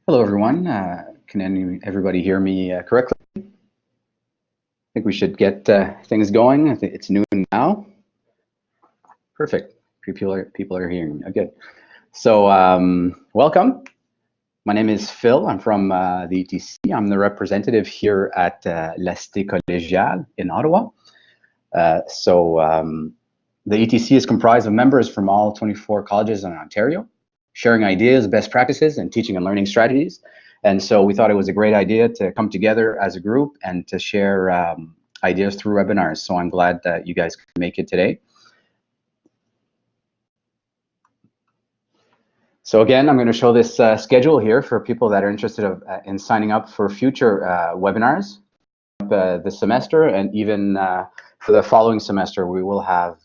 Hello, everyone. Can everybody hear me correctly? I think we should get things going. I think it's noon now. Perfect. People are hearing me. Good. So welcome. My name is Phil. I'm from the ETC. I'm the representative here at La Cité Collégiale in Ottawa. The ETC is comprised of members from all 24 colleges in Ontario, sharing ideas, best practices, and teaching and learning strategies. And so we thought it was a great idea to come together as a group and to share ideas through webinars. So I'm glad that you guys could make it today. So again, I'm going to show this schedule here for people that are interested in signing up for future webinars this semester, and even for the following semester, we will have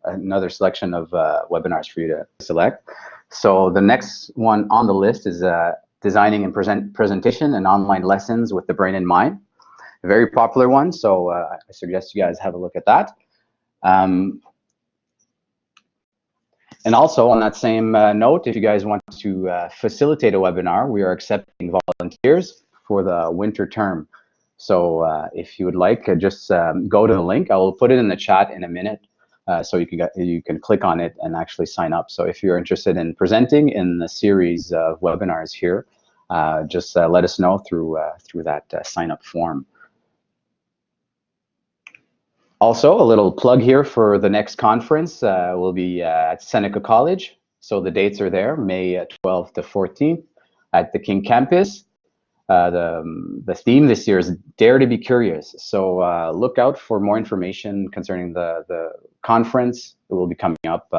another selection of webinars for you to select. So the next one on the list is designing and presentation and online lessons with the brain in mind. A very popular one, so I suggest you guys have a look at that. And also on that same note, if you guys want to facilitate a webinar, we are accepting volunteers for the winter term. So if you would like, just go to the link. I will put it in the chat in a minute, so you can click on it and actually sign up. So if you're interested in presenting in the series of webinars here, just let us know through that sign up form. Also, a little plug here for the next conference will be at Seneca College. So the dates are there, May 12th to 14th at the King Campus. The theme this year is Dare to be Curious. So look out for more information concerning the conference. It will be coming up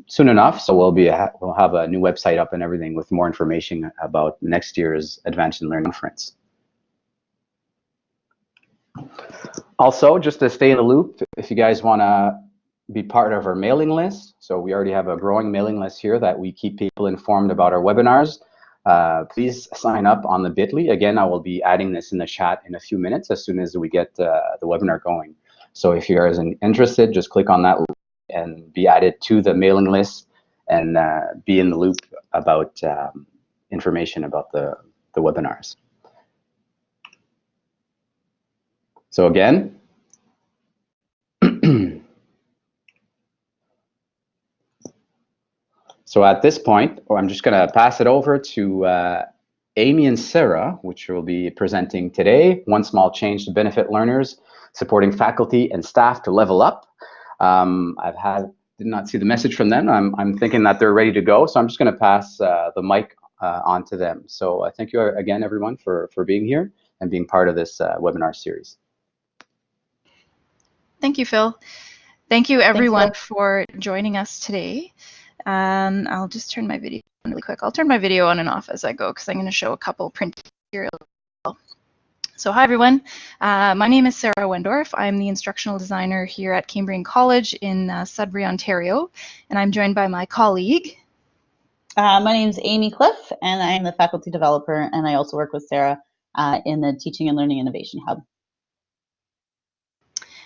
soon enough. So we'll have a new website up and everything with more information about next year's Advanced in Learning Conference. Also, just to stay in the loop, if you guys want to be part of our mailing list, so we already have a growing mailing list here that we keep people informed about our webinars. Please sign up on the bit.ly. Again, I will be adding this in the chat in a few minutes as soon as we get the webinar going. So if you guys are interested, just click on that and be added to the mailing list and be in the loop about information about the webinars. So again, so at this point, I'm just going to pass it over to Amy and Sarah, which will be presenting today, One Small Change to Benefit Learners, Supporting Faculty and Staff to Level Up. Did not see the message from them. I'm thinking that they're ready to go, so I'm just going to pass the mic on to them. So thank you again, everyone, for being here and being part of this webinar series. Thank you, Phil. Thank you, everyone, for joining us today. I'll just turn my video on really quick. I'll turn my video on and off as I go because I'm going to show a couple print materials. So hi, everyone. My name is Sarah Wendorf. I'm the instructional designer here at Cambrian College in Sudbury, Ontario, and I'm joined by my colleague. My name is Amy Cliff, and I'm the faculty developer, and I also work with Sarah in the Teaching and Learning Innovation Hub.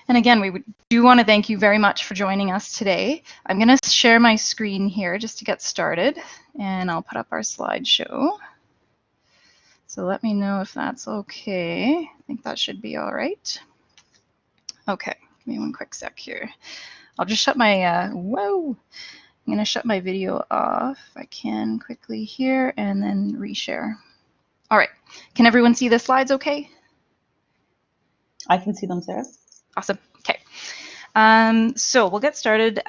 And again, we do want to thank you very much for joining us today. I'm going to share my screen here just to get started, and I'll put up our slideshow. So let me know if that's okay. I think that should be all right. Okay, give me one quick sec here. I'll just shut my, whoa. I'm going to shut my video off if I can quickly here and then reshare. All right, can everyone see the slides okay? I can see them, Sarah. Awesome, okay. So we'll get started.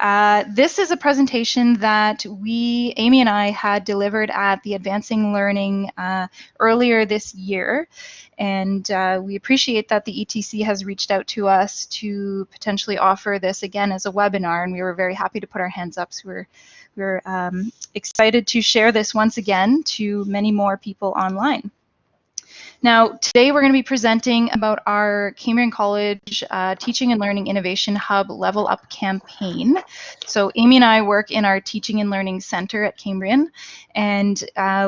This is a presentation that Amy and I had delivered at the Advancing Learning earlier this year. And we appreciate that the ETC has reached out to us to potentially offer this again as a webinar. And we were very happy to put our hands up. So we're excited to share this once again to many more people online. Now, today we're going to be presenting about our Cambrian College Teaching and Learning Innovation Hub Level Up campaign. So Amy and I work in our Teaching and Learning Center at Cambrian, and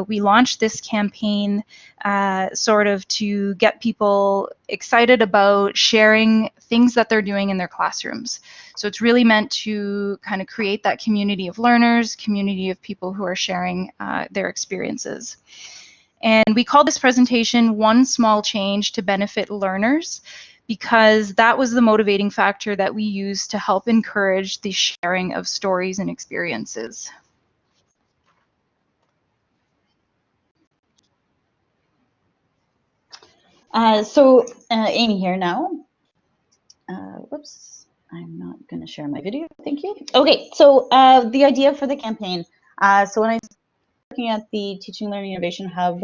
we launched this campaign sort of to get people excited about sharing things that they're doing in their classrooms. So it's really meant to kind of create that community of learners, community of people who are sharing their experiences. And we called this presentation One Small Change to Benefit Learners because that was the motivating factor that we used to help encourage the sharing of stories and experiences. Amy here now. Whoops, I'm not going to share my video. Thank you. Okay, so the idea for the campaign. So when I looking at the Teaching and Learning Innovation Hub,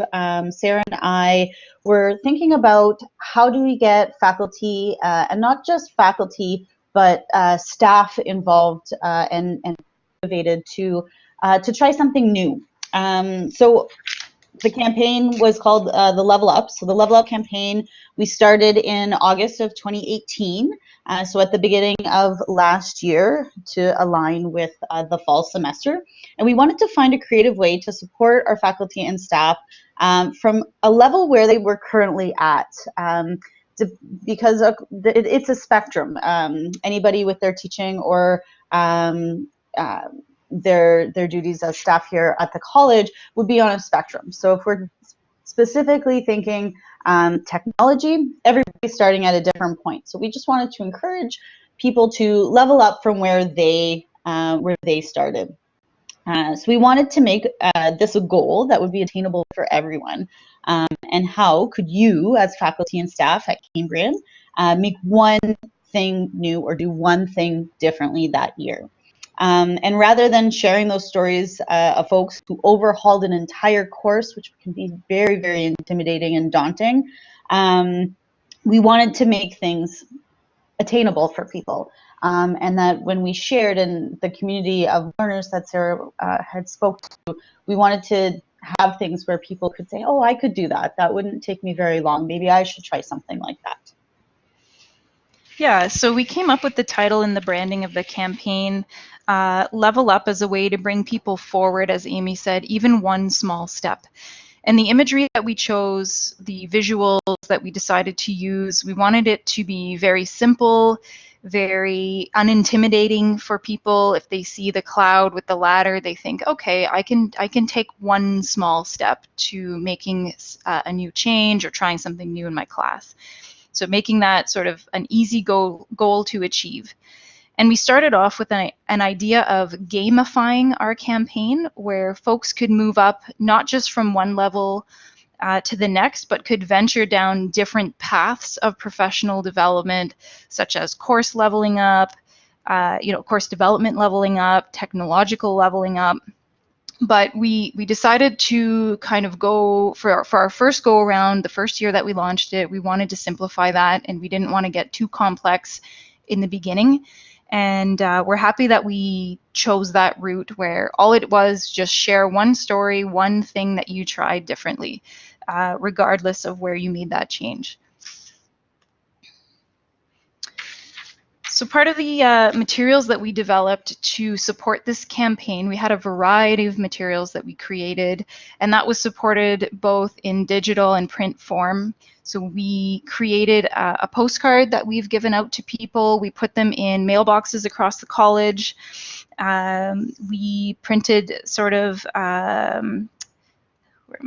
Sarah and I were thinking about how do we get faculty, and not just faculty, but staff involved and motivated to try something new. So the campaign was called the Level Up. So the Level Up campaign, we started in August of 2018. So at the beginning of last year to align with the fall semester. And we wanted to find a creative way to support our faculty and staff from a level where they were currently at. Because it's a spectrum. Anybody with their teaching or their duties as staff here at the college would be on a spectrum. So if we're specifically thinking technology, everybody's starting at a different point. So we just wanted to encourage people to level up from where they started. So we wanted to make this a goal that would be attainable for everyone. And how could you, as faculty and staff at Cambrian, make one thing new or do one thing differently that year? And rather than sharing those stories of folks who overhauled an entire course, which can be very, very intimidating and daunting, we wanted to make things attainable for people. And that when we shared in the community of learners that Sarah had spoke to, we wanted to have things where people could say, oh, I could do that. That wouldn't take me very long. Maybe I should try something like that. Yeah, so we came up with the title and the branding of the campaign, Level Up, as a way to bring people forward, as Amy said, even one small step. And the imagery that we chose, the visuals that we decided to use, we wanted it to be very simple, very unintimidating for people. If they see the cloud with the ladder, they think, okay, I can take one small step to making a new change or trying something new in my class. So making that sort of an easy goal to achieve. And we started off with an idea of gamifying our campaign, where folks could move up not just from one level to the next, but could venture down different paths of professional development, such as course leveling up, course development leveling up, technological leveling up. But we decided to kind of go for our first go around, the first year that we launched it, we wanted to simplify that, and we didn't want to get too complex in the beginning. And we're happy that we chose that route, where all it was just share one story, one thing that you tried differently, regardless of where you made that change. So part of the materials that we developed to support this campaign, we had a variety of materials that we created, and that was supported both in digital and print form. So we created a postcard that we've given out to people. We put them in mailboxes across the college. We printed sort of, where am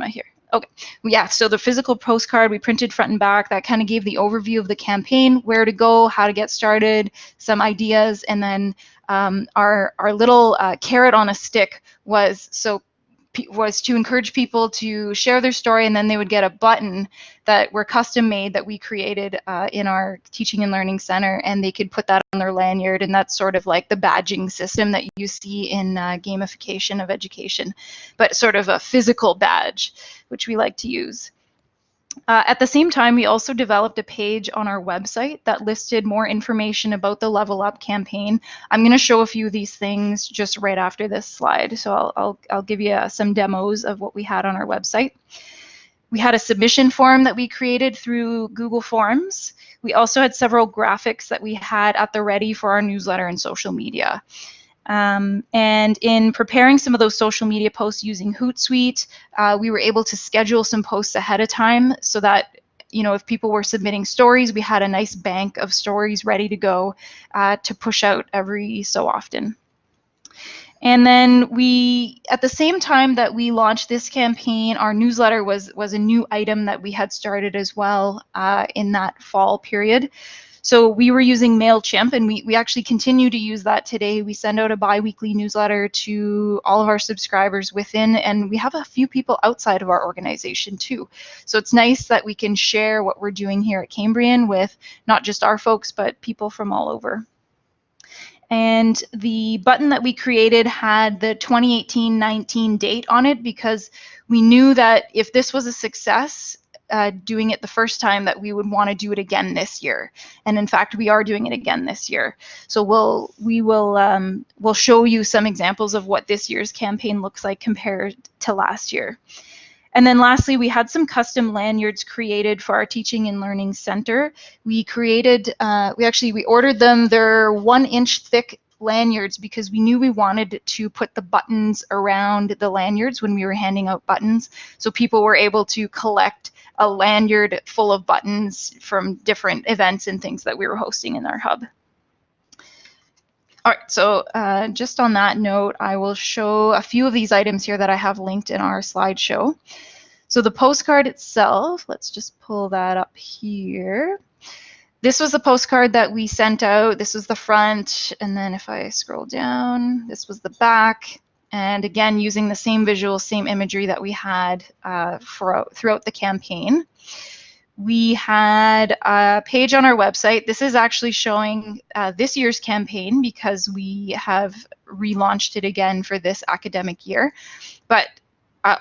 I here? Okay, yeah, so the physical postcard we printed front and back, that kind of gave the overview of the campaign, where to go, how to get started, some ideas, and then our little carrot on a stick was to encourage people to share their story, and then they would get a button that were custom made that we created in our teaching and learning center, and they could put that on their lanyard, and that's sort of like the badging system that you see in gamification of education, but sort of a physical badge, which we like to use. At the same time, we also developed a page on our website that listed more information about the Level Up campaign. I'm going to show a few of these things just right after this slide. So I'll give you some demos of what we had on our website. We had a submission form that we created through Google Forms. We also had several graphics that we had at the ready for our newsletter and social media. And in preparing some of those social media posts using Hootsuite, we were able to schedule some posts ahead of time so that, if people were submitting stories, we had a nice bank of stories ready to go to push out every so often. And then at the same time that we launched this campaign, our newsletter was a new item that we had started as well in that fall period. So we were using MailChimp, and we actually continue to use that today. We send out a bi-weekly newsletter to all of our subscribers within, and we have a few people outside of our organization too. So it's nice that we can share what we're doing here at Cambrian with not just our folks, but people from all over. And the button that we created had the 2018-19 date on it, because we knew that if this was a success, doing it the first time, that we would want to do it again this year. And in fact, we are doing it again this year. So we'll show you some examples of what this year's campaign looks like compared to last year. And then lastly, we had some custom lanyards created for our teaching and learning center. We created, we ordered them. They're 1-inch thick lanyards because we knew we wanted to put the buttons around the lanyards when we were handing out buttons. So people were able to collect a lanyard full of buttons from different events and things that we were hosting in our hub. All right, so just on that note, I will show a few of these items here that I have linked in our slideshow. So the postcard itself, let's just pull that up here. This was the postcard that we sent out. This was the front, and then if I scroll down, this was the back. And again, using the same visual, same imagery that we had throughout the campaign. We had a page on our website. This is actually showing this year's campaign because we have relaunched it again for this academic year. But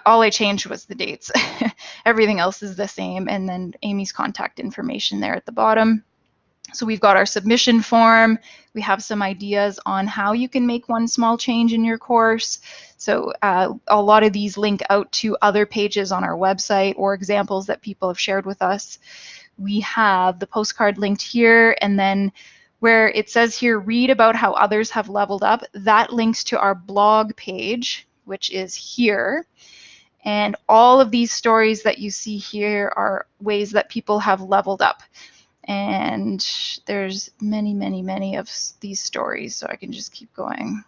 all I changed was the dates. Everything else is the same. And then Amy's contact information there at the bottom. So we've got our submission form. We have some ideas on how you can make one small change in your course. So a lot of these link out to other pages on our website or examples that people have shared with us. We have the postcard linked here, and then where it says here, read about how others have leveled up, that links to our blog page, which is here. And all of these stories that you see here are ways that people have leveled up. And there's many, many, many of these stories, so I can just keep going.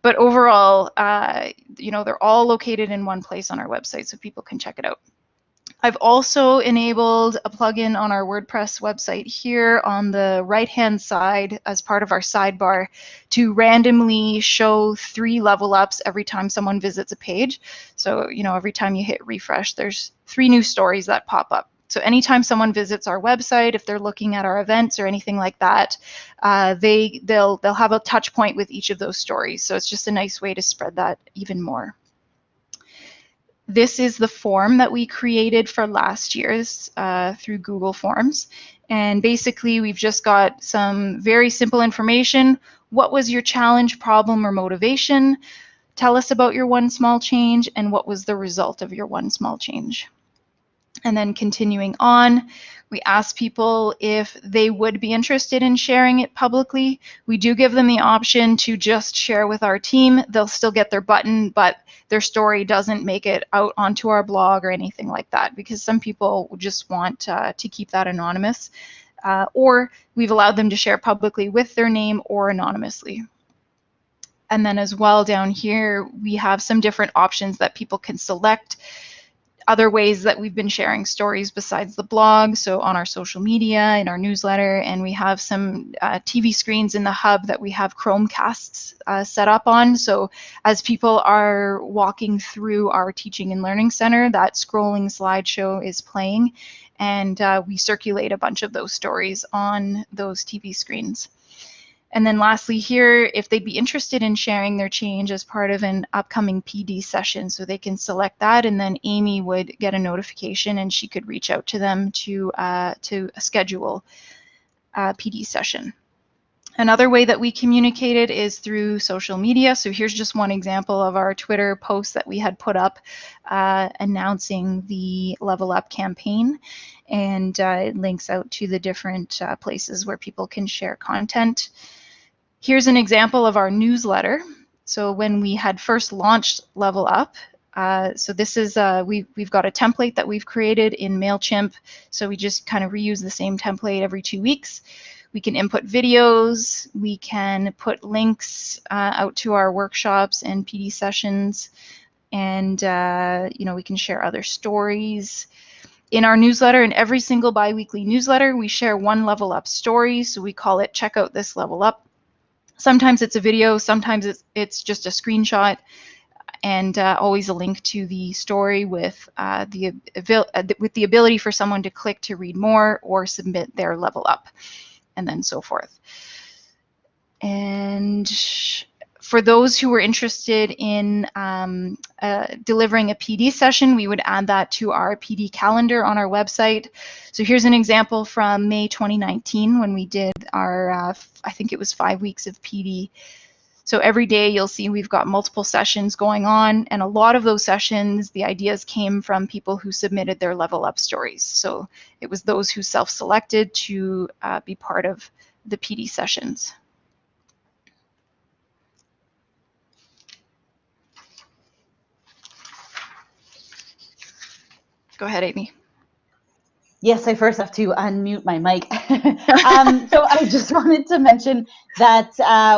But overall, they're all located in one place on our website, so people can check it out. I've also enabled a plugin on our WordPress website here on the right-hand side as part of our sidebar to randomly show 3 level ups every time someone visits a page. So, every time you hit refresh, there's 3 new stories that pop up. So anytime someone visits our website, if they're looking at our events or anything like that, they'll have a touch point with each of those stories. So it's just a nice way to spread that even more. This is the form that we created for last year's through Google Forms. And basically, we've just got some very simple information. What was your challenge, problem, or motivation? Tell us about your one small change, and what was the result of your one small change? And then continuing on, we ask people if they would be interested in sharing it publicly. We do give them the option to just share with our team. They'll still get their button, but their story doesn't make it out onto our blog or anything like that, because some people just want to keep that anonymous. Or we've allowed them to share publicly with their name or anonymously. And then as well down here, we have some different options that people can select. Other ways that we've been sharing stories besides the blog, so on our social media, in our newsletter, and we have some TV screens in the hub that we have Chromecasts set up on. So as people are walking through our teaching and learning center, that scrolling slideshow is playing, and we circulate a bunch of those stories on those TV screens. And then lastly here, if they'd be interested in sharing their change as part of an upcoming PD session, so they can select that, and then Amy would get a notification and she could reach out to them to schedule a PD session. Another way that we communicated is through social media. So here's just one example of our Twitter post that we had put up announcing the Level Up campaign. And it links out to the different places where people can share content. Here's an example of our newsletter. So when we had first launched Level Up, so this is, we've got a template that we've created in MailChimp. So we just kind of reuse the same template every 2 weeks. We can input videos. We can put links out to our workshops and PD sessions. And, we can share other stories. In our newsletter, in every single bi-weekly newsletter, we share one Level Up story. So we call it Check Out This Level Up. Sometimes it's a video, sometimes it's just a screenshot, and always a link to the story with the ability for someone to click to read more or submit their Level Up, and then so forth. And for those who were interested in delivering a PD session, we would add that to our PD calendar on our website. So here's an example from May 2019 when we did our, I think it was 5 weeks of PD. So every day you'll see we've got multiple sessions going on, and a lot of those sessions, the ideas came from people who submitted their Level Up stories. So it was those who self-selected to be part of the PD sessions. Go ahead, Amy. Yes, I first have to unmute my mic. So I just wanted to mention that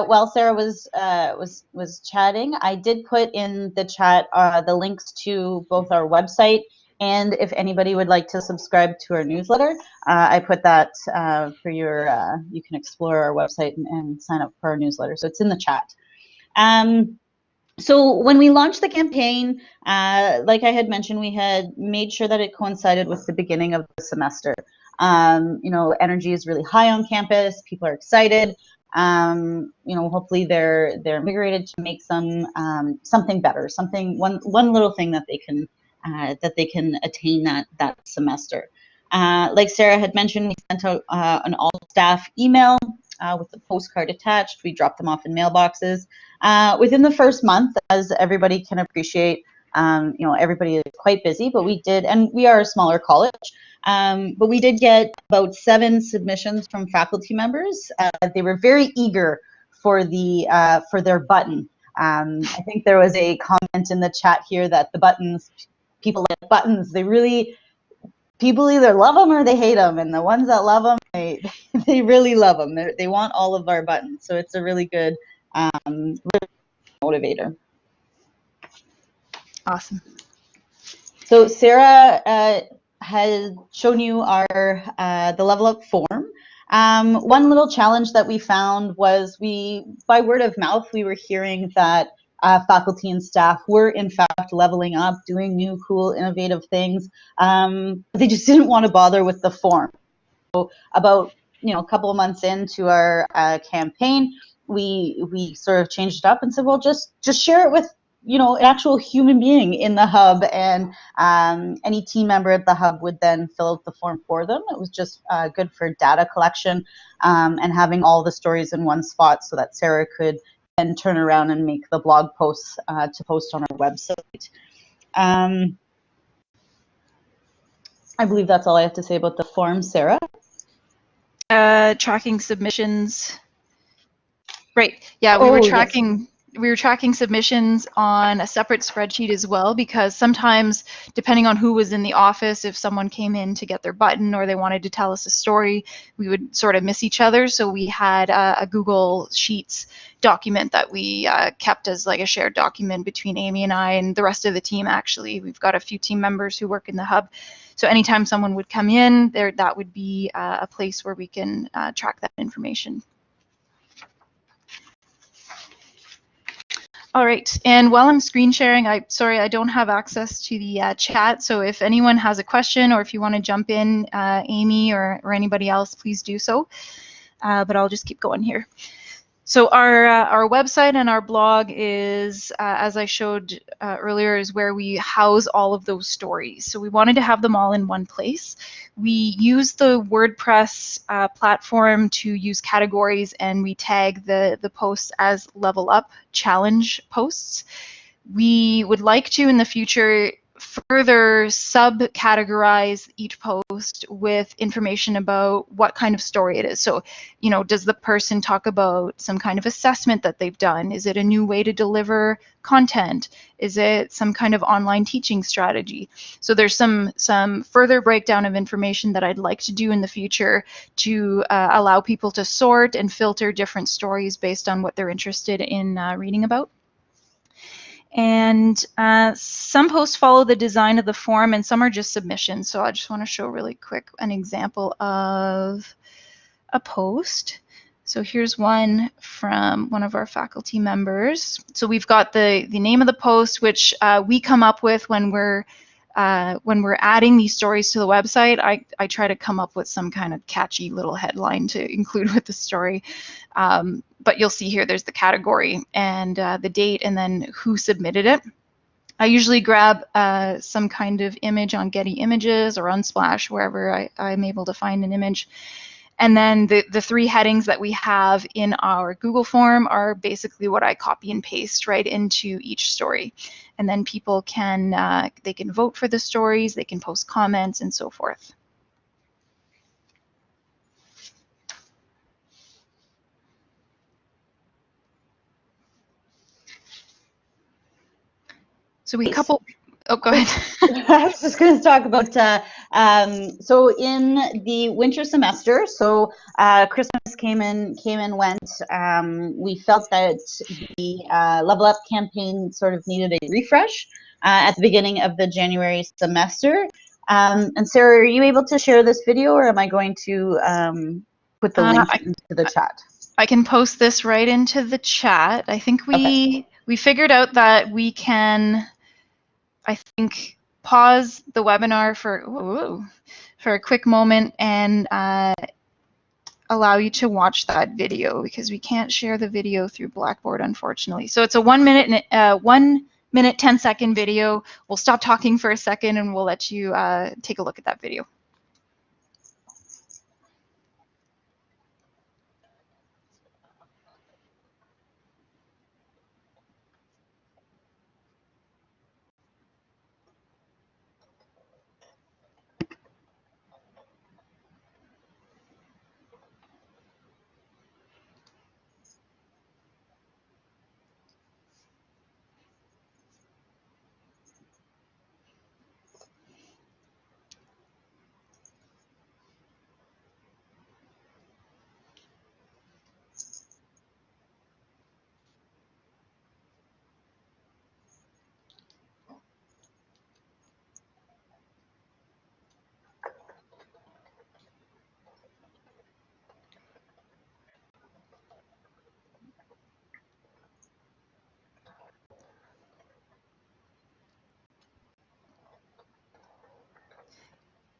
while Sarah was chatting, I did put in the chat the links to both our website and if anybody would like to subscribe to our newsletter. I put that for your, you can explore our website and sign up for our newsletter. So it's in the chat. So when we launched the campaign, like I had mentioned, we had made sure that it coincided with the beginning of the semester. Energy is really high on campus. People are excited. Hopefully they're invigorated to make something better, one little thing that they can attain that semester. Like Sarah had mentioned, we sent out an all-staff email with the postcard attached. We dropped them off in mailboxes. Within the first month, as everybody can appreciate, everybody is quite busy, but we did, and we are a smaller college, but we did get about 7 submissions from faculty members. They were very eager for their button. I think there was a comment in the chat here that the buttons, people like buttons, people either love them or they hate them, and the ones that love them, they really love them. They want all of our buttons, so it's a really good motivator. Awesome. So Sarah has shown you our the level up form. One little challenge that we found was by word of mouth, we were hearing that faculty and staff were in fact leveling up, doing new, cool, innovative things. They just didn't want to bother with the form. So about a couple of months into our campaign, we sort of changed it up and said, well, just share it with an actual human being in the hub, and any team member at the hub would then fill out the form for them. It was just good for data collection and having all the stories in one spot so that Sarah could then turn around and make the blog posts to post on our website. I believe that's all I have to say about the form, Sarah. Tracking submissions. Right. Yeah, we were tracking submissions on a separate spreadsheet as well, because sometimes, depending on who was in the office, if someone came in to get their button or they wanted to tell us a story, we would sort of miss each other. So we had a Google Sheets document that we kept as like a shared document between Amy and I and the rest of the team. Actually, we've got a few team members who work in the hub. So anytime someone would come in, that would be a place where we can track that information. All right, and while I'm screen sharing, I don't have access to the chat, so if anyone has a question or if you want to jump in, Amy or anybody else, please do so, but I'll just keep going here. So our website and our blog is, as I showed earlier, is where we house all of those stories. So we wanted to have them all in one place. We use the WordPress platform to use categories, and we tag the posts as level up challenge posts. We would like to, in the future, further subcategorize each post with information about what kind of story it is. So, does the person talk about some kind of assessment that they've done? Is it a new way to deliver content? Is it some kind of online teaching strategy? So there's some further breakdown of information that I'd like to do in the future to allow people to sort and filter different stories based on what they're interested in reading about. And some posts follow the design of the form, and some are just submissions. So I just want to show really quick an example of a post. So here's one from one of our faculty members. So we've got the name of the post, which we come up with when we're adding these stories to the website. I try to come up with some kind of catchy little headline to include with the story. But you'll see here there's the category and the date and then who submitted it. I usually grab some kind of image on Getty Images or Unsplash, wherever I'm able to find an image. And then the three headings that we have in our Google form are basically what I copy and paste right into each story. And then people can they can vote for the stories, they can post comments, and so forth. So we couple. Oh, go ahead. I was just going to talk about, so in the winter semester, so Christmas came and went, we felt that the Level Up campaign sort of needed a refresh at the beginning of the January semester. And Sarah, are you able to share this video, or am I going to put the link into the chat? I can post this right into the chat. I think we figured out that we can, I think, pause the webinar for a quick moment and allow you to watch that video, because we can't share the video through Blackboard, unfortunately. So it's a 1 minute 10-second video. We'll stop talking for a second and we'll let you take a look at that video.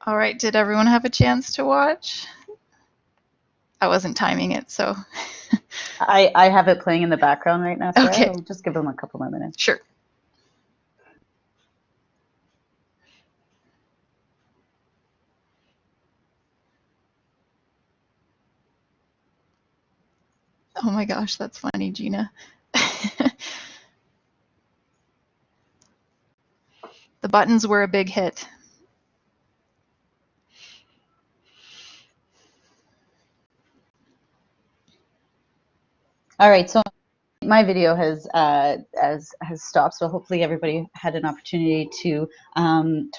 All right, did everyone have a chance to watch? I wasn't timing it, so. I have it playing in the background right now, Sarah. Okay. I'll just give them a couple more minutes. Sure. Oh my gosh, that's funny, Gina. The buttons were a big hit. All right, so my video has stopped, so hopefully everybody had an opportunity to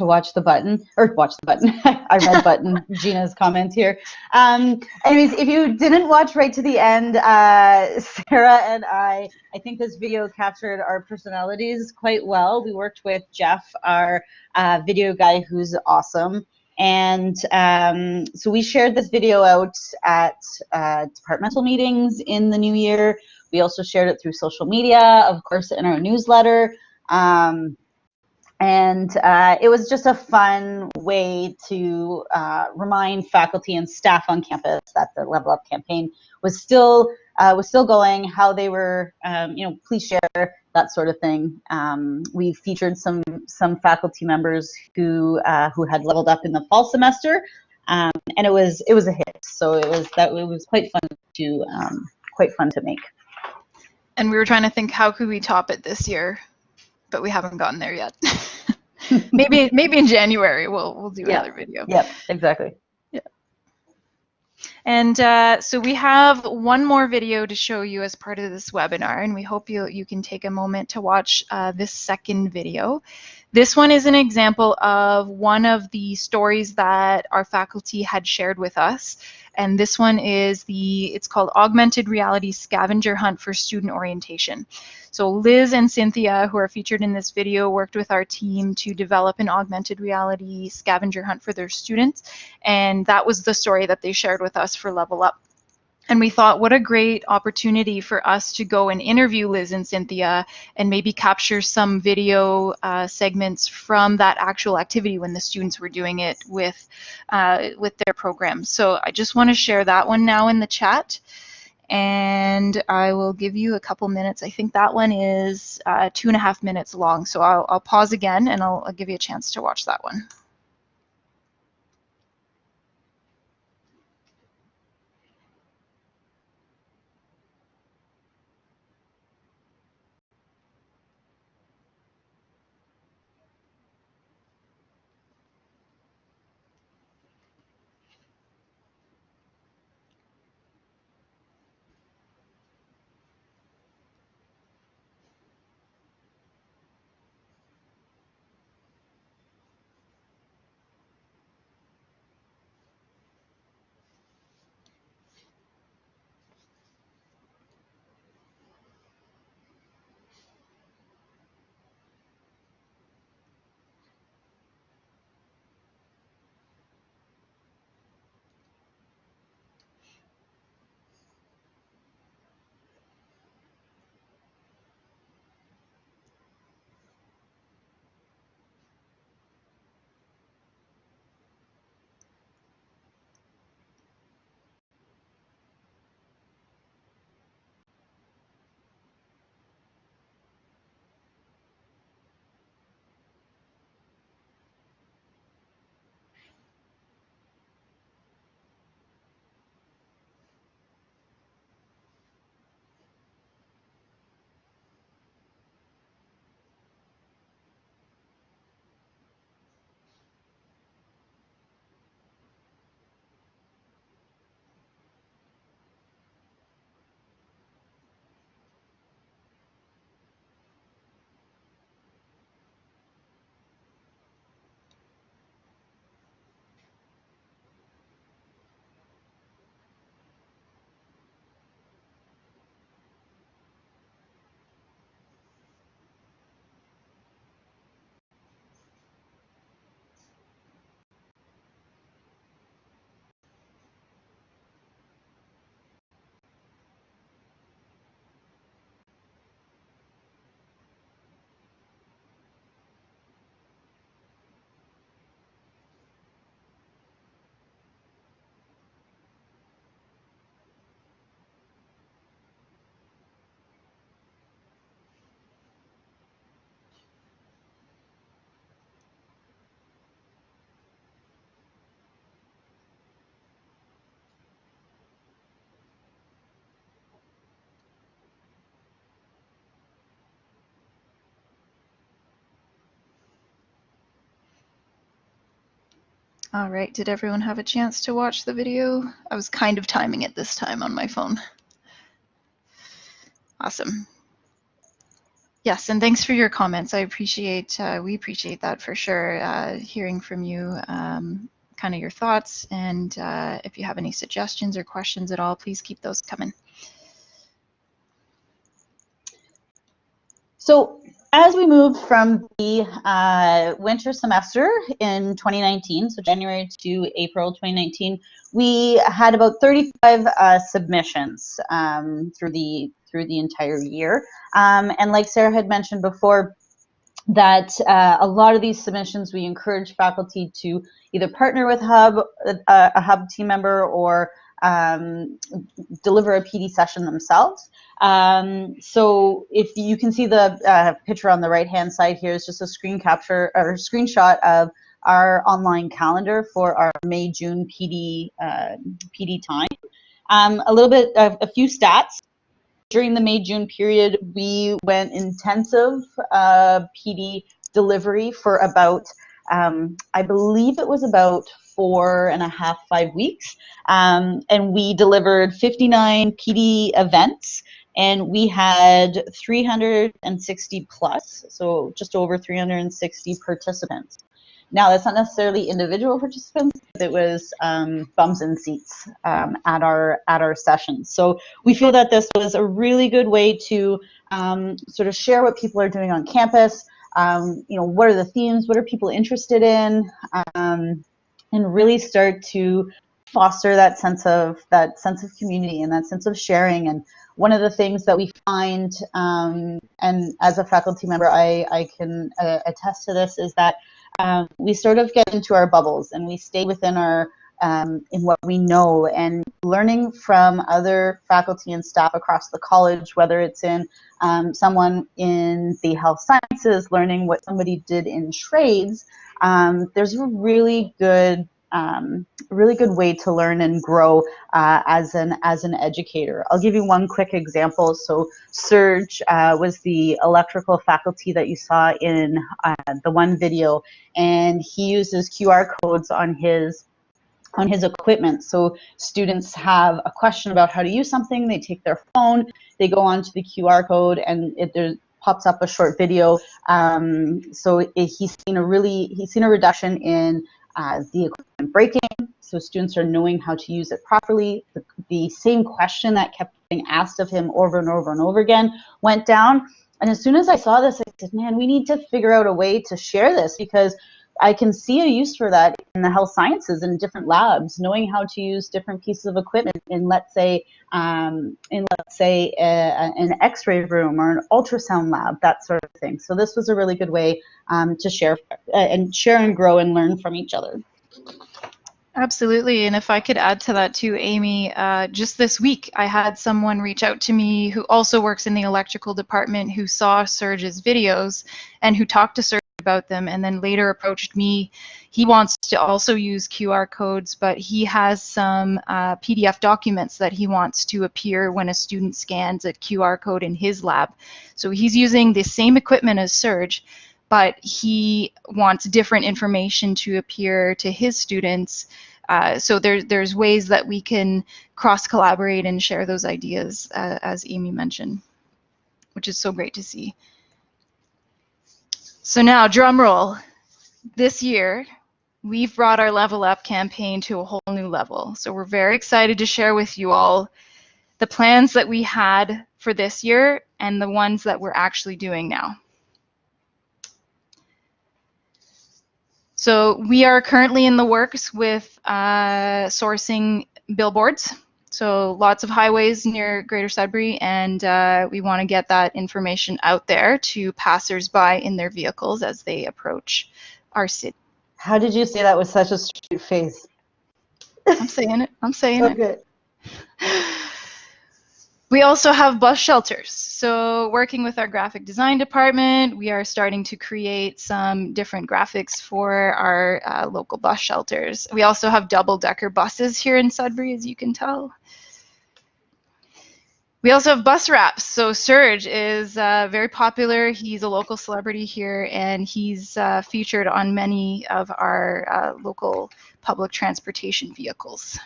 watch the button. I read button Gina's comment here. Anyways, if you didn't watch right to the end, Sarah and I think this video captured our personalities quite well. We worked with Jeff, our video guy, who's awesome. And so we shared this video out at departmental meetings in the new year. We also shared it through social media, of course, in our newsletter. And it was just a fun way to remind faculty and staff on campus that the Level Up campaign was still going, how they were, please share, that sort of thing. We featured some faculty members who had leveled up in the fall semester, and it was a hit. So it was quite fun to make. And we were trying to think, how could we top it this year? But we haven't gotten there yet. maybe in January we'll do another video. Yep, exactly. Yeah. And so we have one more video to show you as part of this webinar, and we hope you can take a moment to watch this second video. This one is an example of one of the stories that our faculty had shared with us. And this one is it's called Augmented Reality Scavenger Hunt for Student Orientation. So Liz and Cynthia, who are featured in this video, worked with our team to develop an augmented reality scavenger hunt for their students. And that was the story that they shared with us for Level Up. And we thought, what a great opportunity for us to go and interview Liz and Cynthia and maybe capture some video segments from that actual activity when the students were doing it with their programs. So I just want to share that one now in the chat. And I will give you a couple minutes. I think that one is 2.5 minutes long. So I'll pause again and I'll give you a chance to watch that one. All right, did everyone have a chance to watch the video? I was kind of timing it this time on my phone. Awesome. Yes, and thanks for your comments. I appreciate, we appreciate that for sure, hearing from you, kind of your thoughts, and if you have any suggestions or questions at all, please keep those coming. So as we moved from the winter semester in 2019, so January to April 2019, we had about 35 submissions through the entire year. And like Sarah had mentioned before, that a lot of these submissions, we encourage faculty to either partner with a Hub team member, or deliver a PD session themselves. So if you can see the picture on the right-hand side here is just a screen capture or screenshot of our online calendar for our May-June PD time. A few stats. During the May-June period, we went intensive PD delivery for about, I believe it was about 4.5, 5 weeks. And we delivered 59 PD events, and we had 360 plus, so just over 360 participants. Now, that's not necessarily individual participants, but it was bums in seats at our sessions. So we feel that this was a really good way to sort of share what people are doing on campus. What are the themes? What are people interested in? And really start to foster that sense of community and that sense of sharing. And one of the things that we find, and as a faculty member, I can attest to this, is that we sort of get into our bubbles and we stay within our in what we know, and learning from other faculty and staff across the college, whether it's in someone in the health sciences learning what somebody did in trades. There's a really good way to learn and grow as an educator. I'll give you one quick example. So Serge was the electrical faculty that you saw in the one video, and he uses QR codes on his equipment. So students have a question about how to use something, they take their phone, they go onto the QR code, and there pops up a short video. He's seen a reduction in the equipment breaking, so students are knowing how to use it properly. The same question that kept being asked of him over and over and over again went down. And as soon as I saw this, I said, man, we need to figure out a way to share this, because I can see a use for that in the health sciences and different labs, knowing how to use different pieces of equipment in, let's say, an X-ray room or an ultrasound lab, that sort of thing. So this was a really good way to share and grow and learn from each other. Absolutely, and if I could add to that too, Amy, just this week I had someone reach out to me who also works in the electrical department, who saw Serge's videos and who talked to Serge about them, and then later approached me. He wants to also use QR codes, but he has some PDF documents that he wants to appear when a student scans a QR code in his lab. So he's using the same equipment as Serge, but he wants different information to appear to his students. So there's ways that we can cross-collaborate and share those ideas, as Amy mentioned, which is so great to see. So now, drum roll. This year, we've brought our Level Up campaign to a whole new level. So we're very excited to share with you all the plans that we had for this year and the ones that we're actually doing now. So we are currently in the works with sourcing billboards. So lots of highways near Greater Sudbury, and we want to get that information out there to passersby in their vehicles as they approach our city. How did you say that with such a straight face? I'm saying it. I'm saying Okay. it. We also have bus shelters. So working with our graphic design department, we are starting to create some different graphics for our local bus shelters. We also have double-decker buses here in Sudbury, as you can tell. We also have bus wraps. So Serge is very popular. He's a local celebrity here, and he's featured on many of our local public transportation vehicles.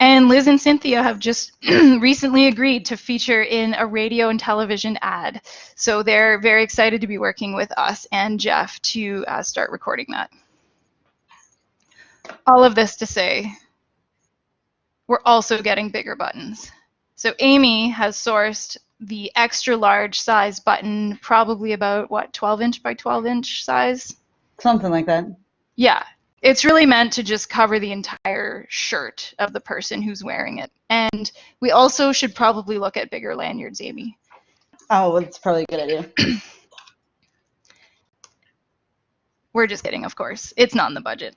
And Liz and Cynthia have just recently agreed to feature in a radio and television ad. So they're very excited to be working with us and Jeff to start recording that. All of this to say, we're also getting bigger buttons. So Amy has sourced the extra large size button, probably about, what, 12-inch by 12-inch size? Something like that. Yeah. It's really meant to just cover the entire shirt of the person who's wearing it. And we also should probably look at bigger lanyards, Amy. Oh, well, that's probably a good idea. We're just kidding, of course. It's not in the budget.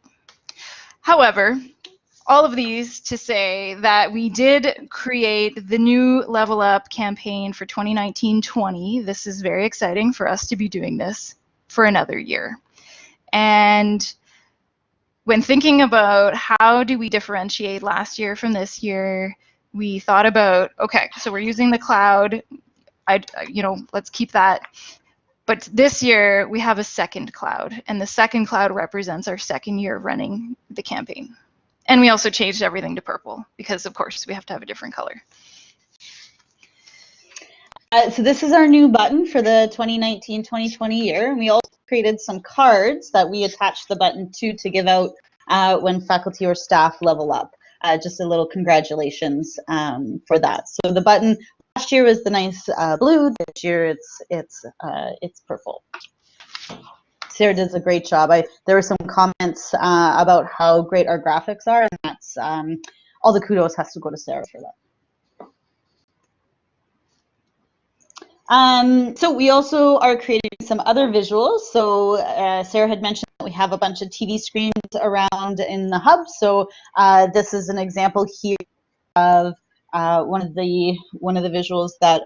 However, all of these to say that we did create the new Level Up campaign for 2019-20. This is very exciting for us to be doing this for another year. And when thinking about how do we differentiate last year from this year, we thought about, okay, so we're using the cloud. Let's keep that. But this year we have a second cloud, and the second cloud represents our second year of running the campaign. And we also changed everything to purple because, of course, we have to have a different color. So this is our new button for the 2019-2020 year, and we also created some cards that we attach the button to give out when faculty or staff level up. Just a little congratulations for that. So the button last year was the nice blue. This year it's purple. Sarah does a great job. There were some comments about how great our graphics are, and that's all the kudos has to go to Sarah for that. So we also are creating some other visuals. So Sarah had mentioned that we have a bunch of TV screens around in the hub. So this is an example here of one of the visuals that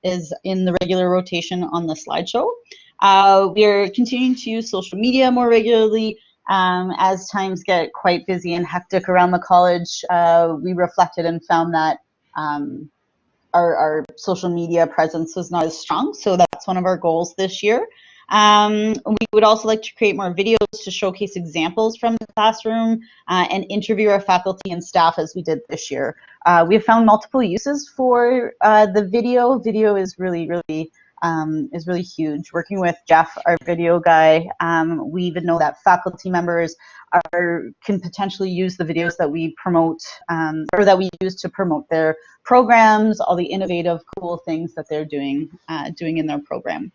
is in the regular rotation on the slideshow. We are continuing to use social media more regularly. As times get quite busy and hectic around the college, we reflected and found that our social media presence was not as strong, so that's one of our goals this year. We would also like to create more videos to showcase examples from the classroom and interview our faculty and staff as we did this year. We have found multiple uses for the video. Video is really huge. Working with Jeff, our video guy, we even know that faculty members can potentially use the videos that we promote or that we use to promote their programs, all the innovative, cool things that they're doing in their program.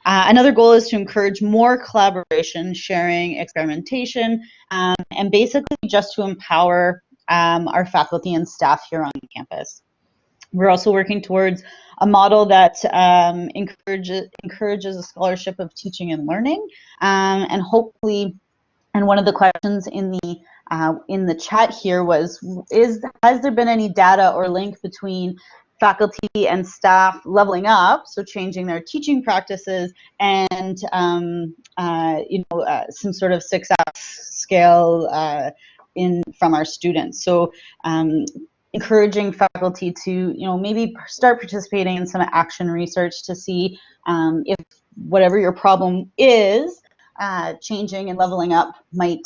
Another goal is to encourage more collaboration, sharing, experimentation, and basically just to empower our faculty and staff here on campus. We're also working towards a model that encourages a scholarship of teaching and learning, and hopefully, and one of the questions in the chat here was, has there been any data or link between faculty and staff leveling up, so changing their teaching practices, and some sort of success scale from our students. So encouraging faculty to maybe start participating in some action research to see if whatever your problem is, changing and leveling up might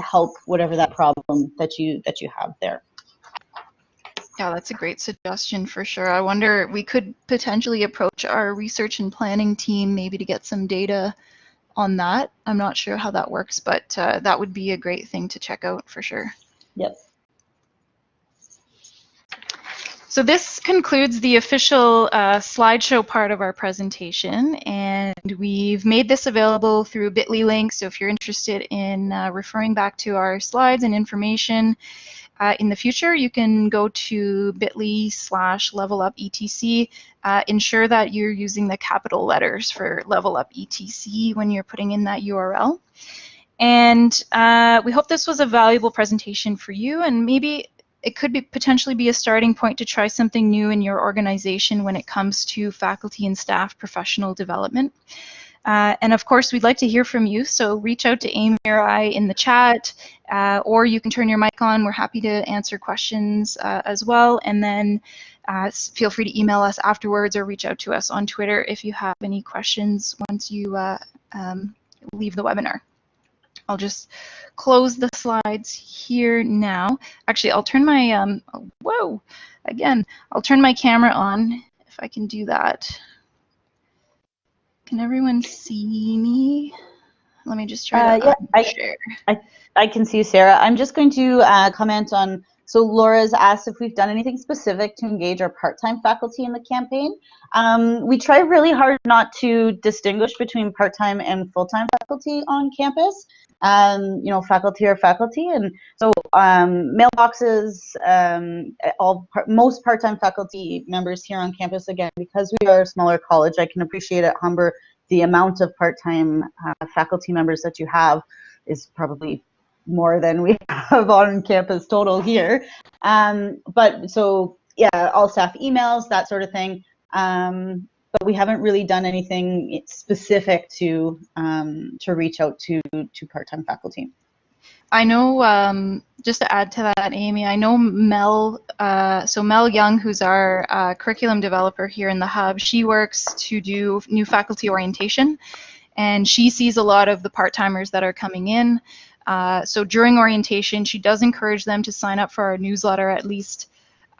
help whatever that problem that you have there. Yeah, that's a great suggestion for sure. I wonder, we could potentially approach our research and planning team maybe to get some data on that. I'm not sure how that works, but that would be a great thing to check out for sure. Yep. So this concludes the official slideshow part of our presentation, and we've made this available through a bit.ly link. So if you're interested in referring back to our slides and information in the future, you can go to bit.ly/levelupetc. Ensure that you're using the capital letters for Level Up ETC when you're putting in that URL. And we hope this was a valuable presentation for you, and maybe it could potentially be a starting point to try something new in your organization when it comes to faculty and staff professional development. And of course, we'd like to hear from you, so reach out to Amy or I in the chat, or you can turn your mic on. We're happy to answer questions as well. And then feel free to email us afterwards or reach out to us on Twitter if you have any questions once you leave the webinar. I'll just close the slides here now. Actually, I'll turn my, whoa, again, I'll turn my camera on if I can do that. Can everyone see me? Let me just try to share. I can see you, Sarah. I'm just going to comment on, so Laura's asked if we've done anything specific to engage our part-time faculty in the campaign. We try really hard not to distinguish between part-time and full-time faculty on campus. You know, faculty are faculty, and so mailboxes, most part-time faculty members here on campus, again, because we are a smaller college, I can appreciate at Humber the amount of part-time faculty members that you have is probably more than we have on campus total here. But so yeah, all staff emails, that sort of thing. But we haven't really done anything specific to reach out to part-time faculty. I know, just to add to that, Amy, I know Mel, so Mel Young, who's our curriculum developer here in the Hub, she works to do new faculty orientation, and she sees a lot of the part-timers that are coming in. So during orientation, she does encourage them to sign up for our newsletter, at least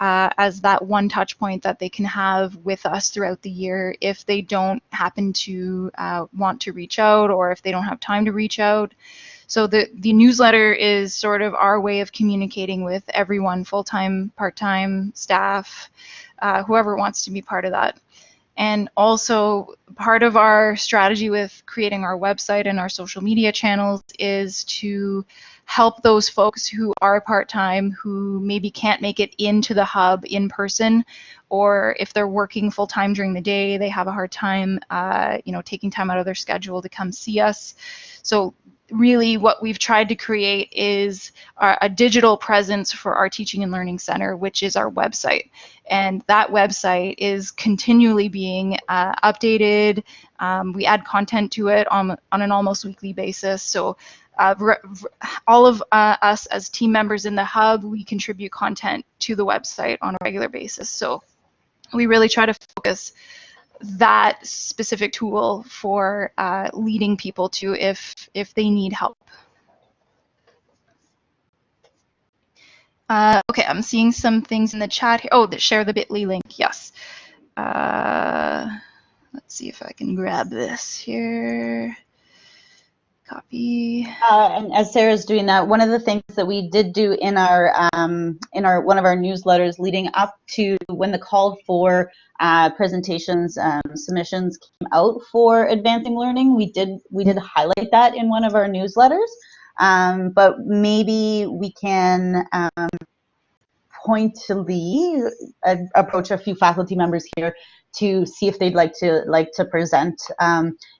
as that one touch point that they can have with us throughout the year if they don't happen to want to reach out, or if they don't have time to reach out. So the newsletter is sort of our way of communicating with everyone, full-time, part-time, staff, whoever wants to be part of that. And also part of our strategy with creating our website and our social media channels is to help those folks who are part-time, who maybe can't make it into the Hub in person, or if they're working full-time during the day, they have a hard time you know, taking time out of their schedule to come see us. So really what we've tried to create is a digital presence for our Teaching and Learning Center, which is our website. And that website is continually being updated. We add content to it on an almost weekly basis. So all of us as team members in the Hub, we contribute content to the website on a regular basis. So we really try to focus that specific tool for leading people to if they need help. Okay, I'm seeing some things in the chat here. Oh, share the bit.ly link, yes. Let's see if I can grab this here. Copy. And as Sarah's doing that, one of the things that we did do in our one of our newsletters leading up to when the call for presentations submissions came out for advancing learning, we did highlight that in one of our newsletters. But maybe we can pointedly approach a few faculty members here to see if they'd like to present.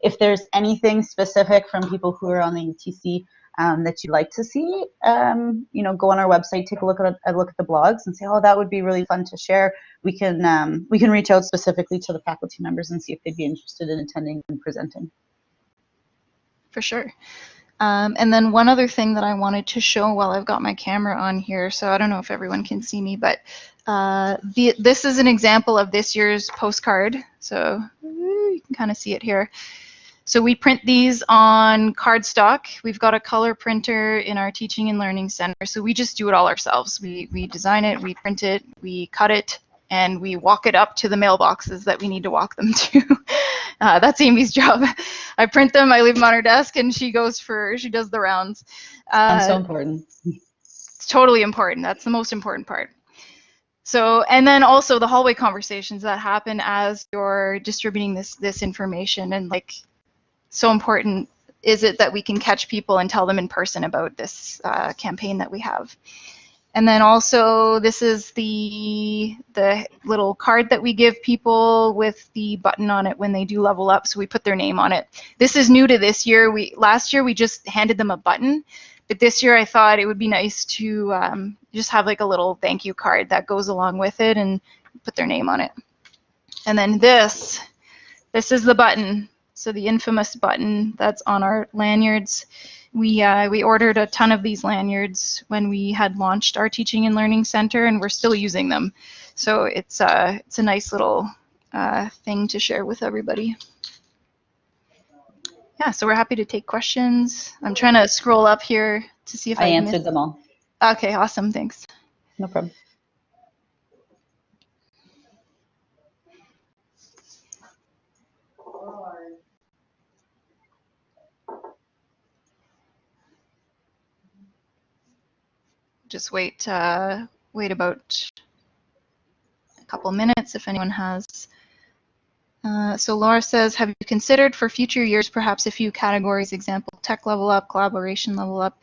If there's anything specific from people who are on the UTC that you'd like to see, you know, go on our website, take a look at the blogs, and say, oh, that would be really fun to share. We can reach out specifically to the faculty members and see if they'd be interested in attending and presenting. For sure. And then one other thing that I wanted to show while I've got my camera on here, so I don't know if everyone can see me, but this is an example of this year's postcard. So you can kind of see it here. So we print these on cardstock. We've got a color printer in our Teaching and Learning Center, so we just do it all ourselves. We design it, we print it, we cut it, and we walk it up to the mailboxes that we need to walk them to. That's Amy's job. I print them, I leave them on her desk, and she does the rounds. That's so important. It's totally important. That's the most important part. So, and then also the hallway conversations that happen as you're distributing this information, and like, so important is it that we can catch people and tell them in person about this campaign that we have. And then also, this is the little card that we give people with the button on it when they do level up, so we put their name on it. This is new to this year. Last year we just handed them a button, but this year I thought it would be nice to just have like a little thank you card that goes along with it and put their name on it. And then this is the button, so the infamous button that's on our lanyards. We ordered a ton of these lanyards when we had launched our Teaching and Learning Center, and we're still using them. So it's a nice little thing to share with everybody. Yeah, so we're happy to take questions. I'm trying to scroll up here to see if I I answered them all. Okay, awesome, thanks. No problem. Just wait about a couple minutes if anyone has. So Laura says, have you considered for future years perhaps a few categories, example, tech level up, collaboration level up?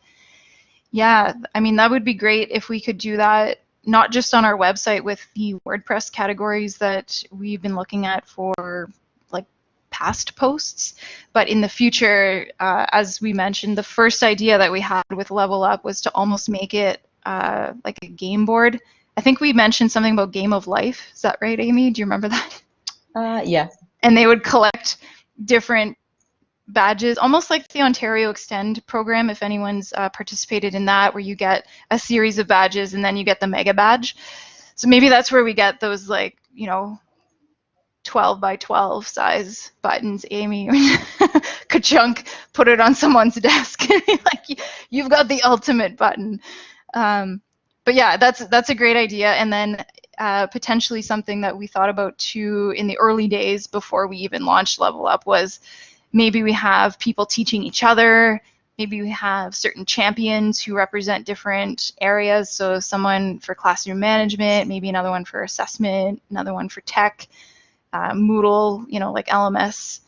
Yeah, I mean, that would be great if we could do that, not just on our website with the WordPress categories that we've been looking at for like past posts, but in the future, as we mentioned, the first idea that we had with Level Up was to almost make it like a game board. I think we mentioned something about Game of Life. Is that right, Amy? Do you remember that? Yeah. And they would collect different badges, almost like the Ontario Extend program, if anyone's participated in that, where you get a series of badges and then you get the mega badge. So maybe that's where we get those, like, 12 by 12 size buttons. Amy could chunk, put it on someone's desk, like, you've got the ultimate button. But yeah, that's a great idea. And then potentially something that we thought about too in the early days before we even launched Level Up was maybe we have people teaching each other. Maybe we have certain champions who represent different areas. So someone for classroom management, maybe another one for assessment, another one for tech, Moodle, like LMS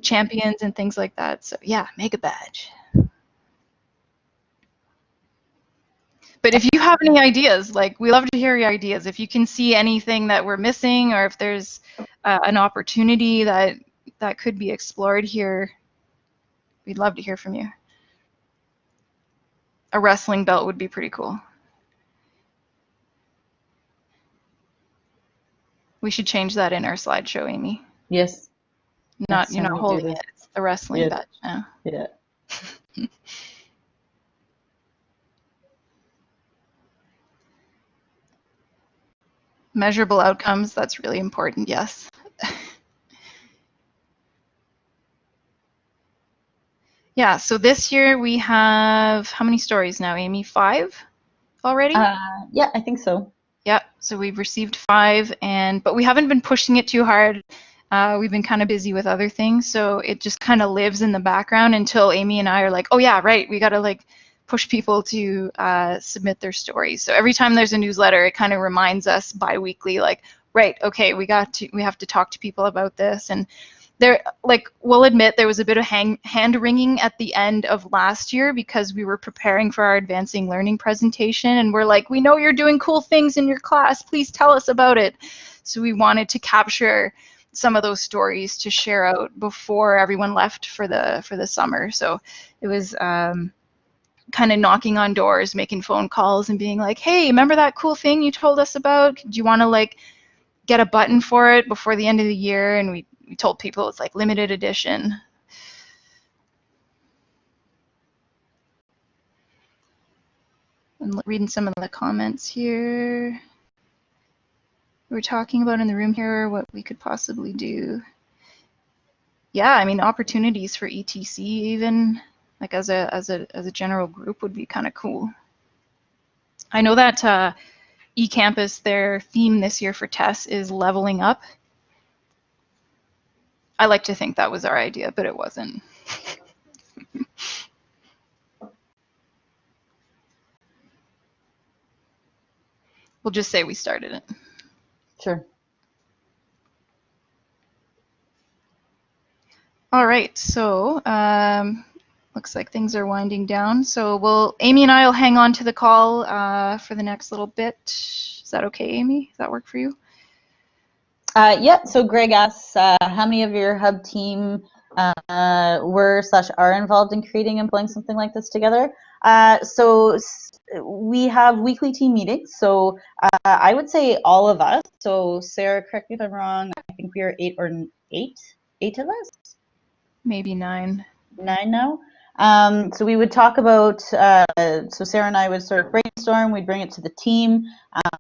champions and things like that. So yeah, make a badge. But if you have any ideas, like, we love to hear your ideas. If you can see anything that we're missing, or if there's an opportunity that could be explored here, we'd love to hear from you. A wrestling belt would be pretty cool. We should change that in our slideshow, Amy. Yes. You're not holding it. It's the wrestling badge now. Yeah. Measurable outcomes, that's really important, yes. Yeah, so this year we have, how many stories now, Amy? 5 already? Yeah, I think so. Yeah, so we've received 5, but we haven't been pushing it too hard. We've been kind of busy with other things, so it just kind of lives in the background until Amy and I are like, oh yeah, right, we got to like push people to submit their stories. So every time there's a newsletter, it kind of reminds us bi-weekly, like, right, okay, we have to talk to people about this. And there, like, we'll admit there was a bit of hand-wringing at the end of last year because we were preparing for our advancing learning presentation, and we're like, we know you're doing cool things in your class, please tell us about it. So we wanted to capture some of those stories to share out before everyone left for the summer. So it was kind of knocking on doors, making phone calls, and being like, hey, remember that cool thing you told us about? Do you want to like get a button for it before the end of the year? And we told people it's like limited edition. And reading some of the comments here. We're talking about in the room here what we could possibly do. Yeah, I mean, opportunities for ETC even, like as a general group, would be kind of cool. I know that eCampus, their theme this year for TESS is leveling up. I like to think that was our idea, but it wasn't. We'll just say we started it. Sure. All right, so looks like things are winding down. So Amy and I will hang on to the call for the next little bit. Is that okay, Amy? Does that work for you? Yeah, so Greg asks, how many of your hub team were/are involved in creating and pulling something like this together? So we have weekly team meetings. So I would say all of us. So Sarah, correct me if I'm wrong, I think we are eight of us? Maybe 9. 9 now. So we would talk about, so Sarah and I would sort of brainstorm, we'd bring it to the team.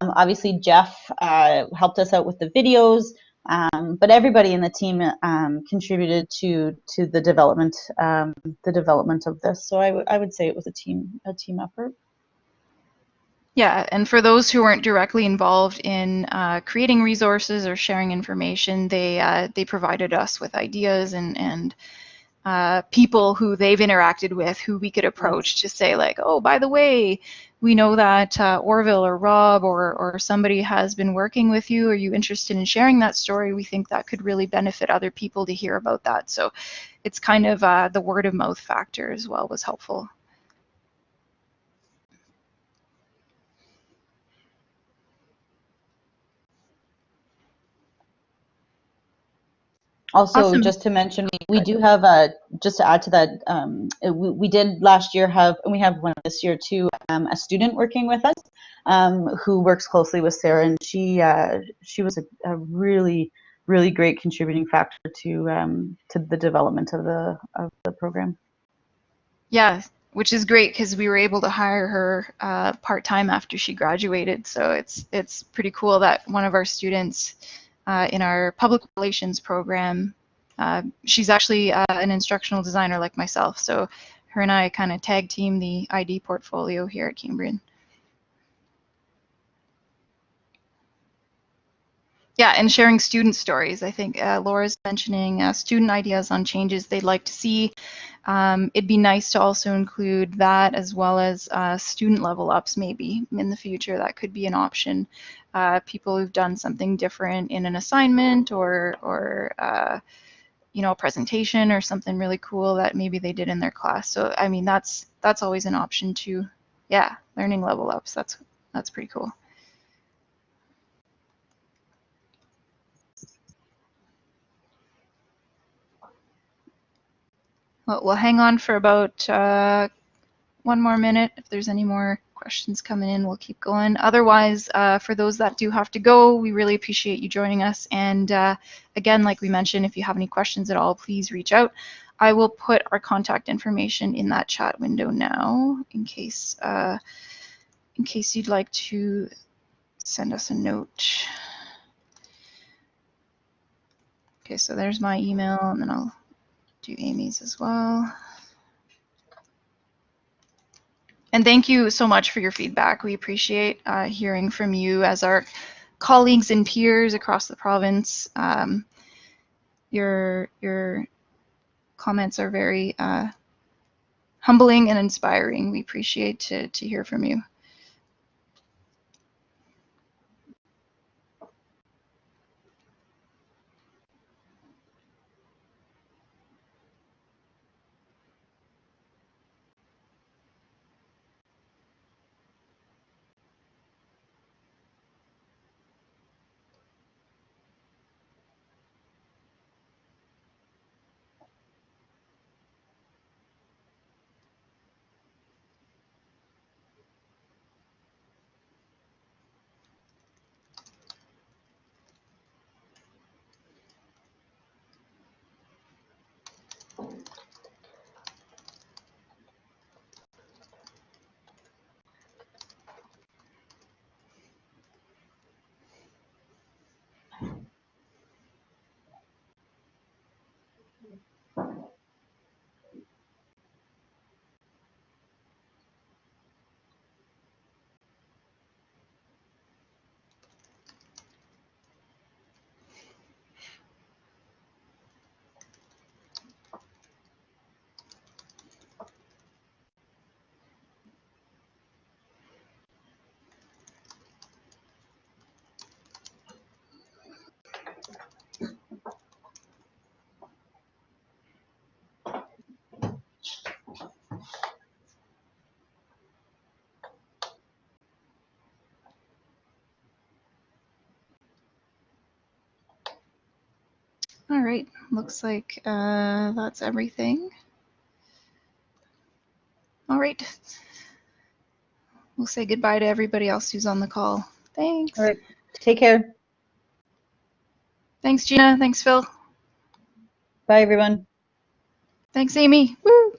Obviously Jeff helped us out with the videos. But everybody in the team contributed to the development of this. So I would say it was a team effort. Yeah, and for those who weren't directly involved in creating resources or sharing information, they provided us with ideas and people who they've interacted with, who we could approach to say like, oh, by the way, we know that Orville or Rob or somebody has been working with you. Are you interested in sharing that story? We think that could really benefit other people to hear about that. So it's kind of the word of mouth factor as well was helpful. Also, Awesome. just to mention, we do have just to add to that, we did last year have, and we have one this year too, a student working with us who works closely with Sarah, and she was a really great contributing factor to the development of the program. Yeah, which is great because we were able to hire her part-time after she graduated. So it's pretty cool that one of our students in our public relations program, she's actually an instructional designer like myself. So her and I kind of tag team the ID portfolio here at Cambrian. Yeah, and sharing student stories. I think Laura's mentioning student ideas on changes they'd like to see. It'd be nice to also include that as well as student level ups maybe in the future. That could be an option. People who've done something different in an assignment or you know, a presentation or something really cool that maybe they did in their class. So I mean, that's always an option too. Yeah, learning level ups. That's pretty cool. Well, we'll hang on for about one more minute. If there's any more questions coming in, we'll keep going. Otherwise, for those that do have to go, we really appreciate you joining us. And again, like we mentioned, if you have any questions at all, please reach out. I will put our contact information in that chat window now in case you'd like to send us a note. Okay, so there's my email, and then I'll do Amy's as well. And thank you so much for your feedback. We appreciate hearing from you as our colleagues and peers across the province. Your comments are very humbling and inspiring. We appreciate to hear from you. All right, looks like that's everything. All right. We'll say goodbye to everybody else who's on the call. Thanks. All right, take care. Thanks, Gina. Thanks, Phil. Bye, everyone. Thanks, Amy. Woo!